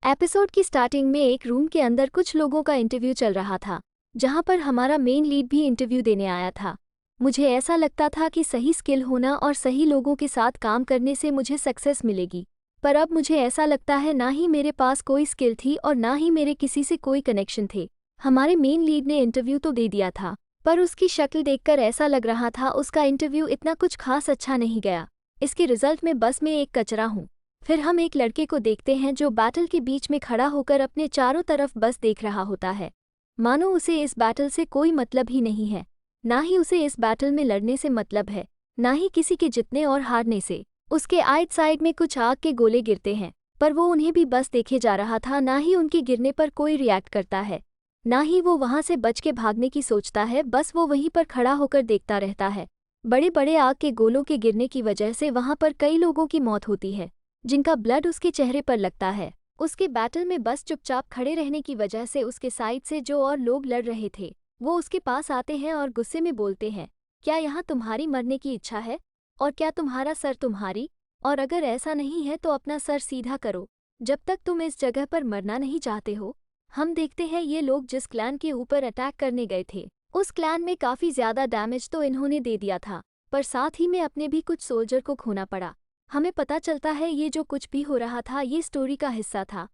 Episode की starting में एक रूम के अंदर कुछ लोगों का इंटरव्यू चल रहा था, जहां पर हमारा मेन लीड भी इंटरव्यू देने आया था। मुझे ऐसा लगता था कि सही स्किल होना और सही लोगों के साथ काम करने से मुझे सक्सेस मिलेगी, पर अब मुझे ऐसा लगता है ना ही मेरे पास कोई स्किल थी और ना ही मेरे किसी से कोई कनेक्शन थे। हमारे मेन लीड ने इंटरव्यू तो दे दिया था, पर उसकी शक्ल देखकर ऐसा लग रहा था उसका इंटरव्यू इतना कुछ खास अच्छा नहीं गया। इसके रिजल्ट में बस मैं एक कचरा हूँ। फिर हम एक लड़के को देखते हैं जो बैटल के बीच में खड़ा होकर अपने चारों तरफ बस देख रहा होता है, मानो उसे इस बैटल से कोई मतलब ही नहीं है। ना ही उसे इस बैटल में लड़ने से मतलब है, ना ही किसी के जीतने और हारने से। उसके आइट साइड में कुछ आग के गोले गिरते हैं, पर वो उन्हें भी बस देखे जा रहा था। ना ही उनके गिरने पर कोई रिएक्ट करता है, ना ही वो वहां से बच के भागने की सोचता है, बस वो वहीं पर खड़ा होकर देखता रहता है। बड़े बड़े आग के गोलों के गिरने की वजह से वहां पर कई लोगों की मौत होती है, जिनका ब्लड उसके चेहरे पर लगता है। उसके बैटल में बस चुपचाप खड़े रहने की वजह से उसके साइड से जो और लोग लड़ रहे थे वो उसके पास आते हैं और गुस्से में बोलते हैं, क्या यहाँ तुम्हारी मरने की इच्छा है? और क्या तुम्हारा सर तुम्हारी? और अगर ऐसा नहीं है तो अपना सर सीधा करो, जब तक तुम इस जगह पर मरना नहीं चाहते हो। हम देखते हैं ये लोग जिस क्लैन के ऊपर अटैक करने गए थे, उस क्लैन में काफ़ी ज़्यादा डैमेज तो इन्होंने दे दिया था, पर साथ ही में अपने भी कुछ सोल्जर को खोना पड़ा। हमें पता चलता है ये जो कुछ भी हो रहा था ये स्टोरी का हिस्सा था।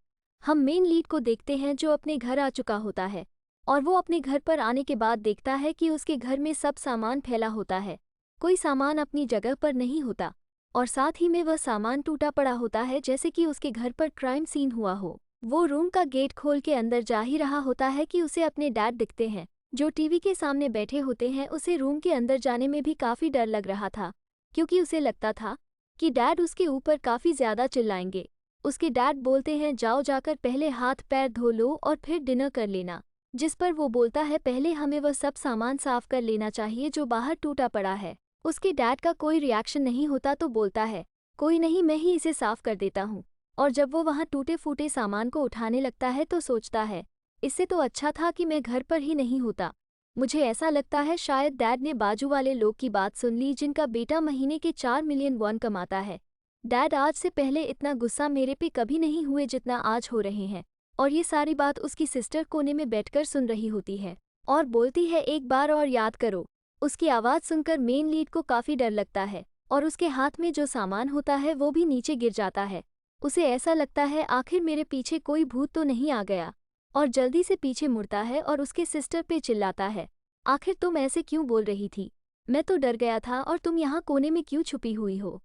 हम मेन लीड को देखते हैं जो अपने घर आ चुका होता है, और वो अपने घर पर आने के बाद देखता है कि उसके घर में सब सामान फैला होता है, कोई सामान अपनी जगह पर नहीं होता, और साथ ही में वह सामान टूटा पड़ा होता है जैसे कि उसके घर पर क्राइम सीन हुआ हो। वो रूम का गेट खोल के अंदर जा ही रहा होता है कि उसे अपने डैड दिखते हैं जो टीवी के सामने बैठे होते हैं। उसे रूम के अंदर जाने में भी काफ़ी डर लग रहा था, क्योंकि उसे लगता था कि डैड उसके ऊपर काफ़ी ज़्यादा चिल्लाएंगे। उसके डैड बोलते हैं जाओ जाकर पहले हाथ पैर धो लो और फिर डिनर कर लेना, जिस पर वो बोलता है पहले हमें वह सब सामान साफ कर लेना चाहिए जो बाहर टूटा पड़ा है। उसके डैड का कोई रिएक्शन नहीं होता तो बोलता है कोई नहीं, मैं ही इसे साफ कर देता हूँ। और जब वो वहाँ टूटे फूटे सामान को उठाने लगता है तो सोचता है इससे तो अच्छा था कि मैं घर पर ही नहीं होता। मुझे ऐसा लगता है शायद डैड ने बाजू वाले लोग की बात सुन ली जिनका बेटा महीने के 4 मिलियन वॉन कमाता है। डैड आज से पहले इतना गुस्सा मेरे पे कभी नहीं हुए जितना आज हो रहे हैं। और ये सारी बात उसकी सिस्टर कोने में बैठकर सुन रही होती है और बोलती है एक बार और याद करो। उसकी आवाज़ सुनकर मेन लीड को काफ़ी डर लगता है और उसके हाथ में जो सामान होता है वो भी नीचे गिर जाता है। उसे ऐसा लगता है आखिर मेरे पीछे कोई भूत तो नहीं आ गया, और जल्दी से पीछे मुड़ता है और उसके सिस्टर पे चिल्लाता है, आखिर तुम ऐसे क्यों बोल रही थी? मैं तो डर गया था और तुम यहाँ कोने में क्यों छुपी हुई हो?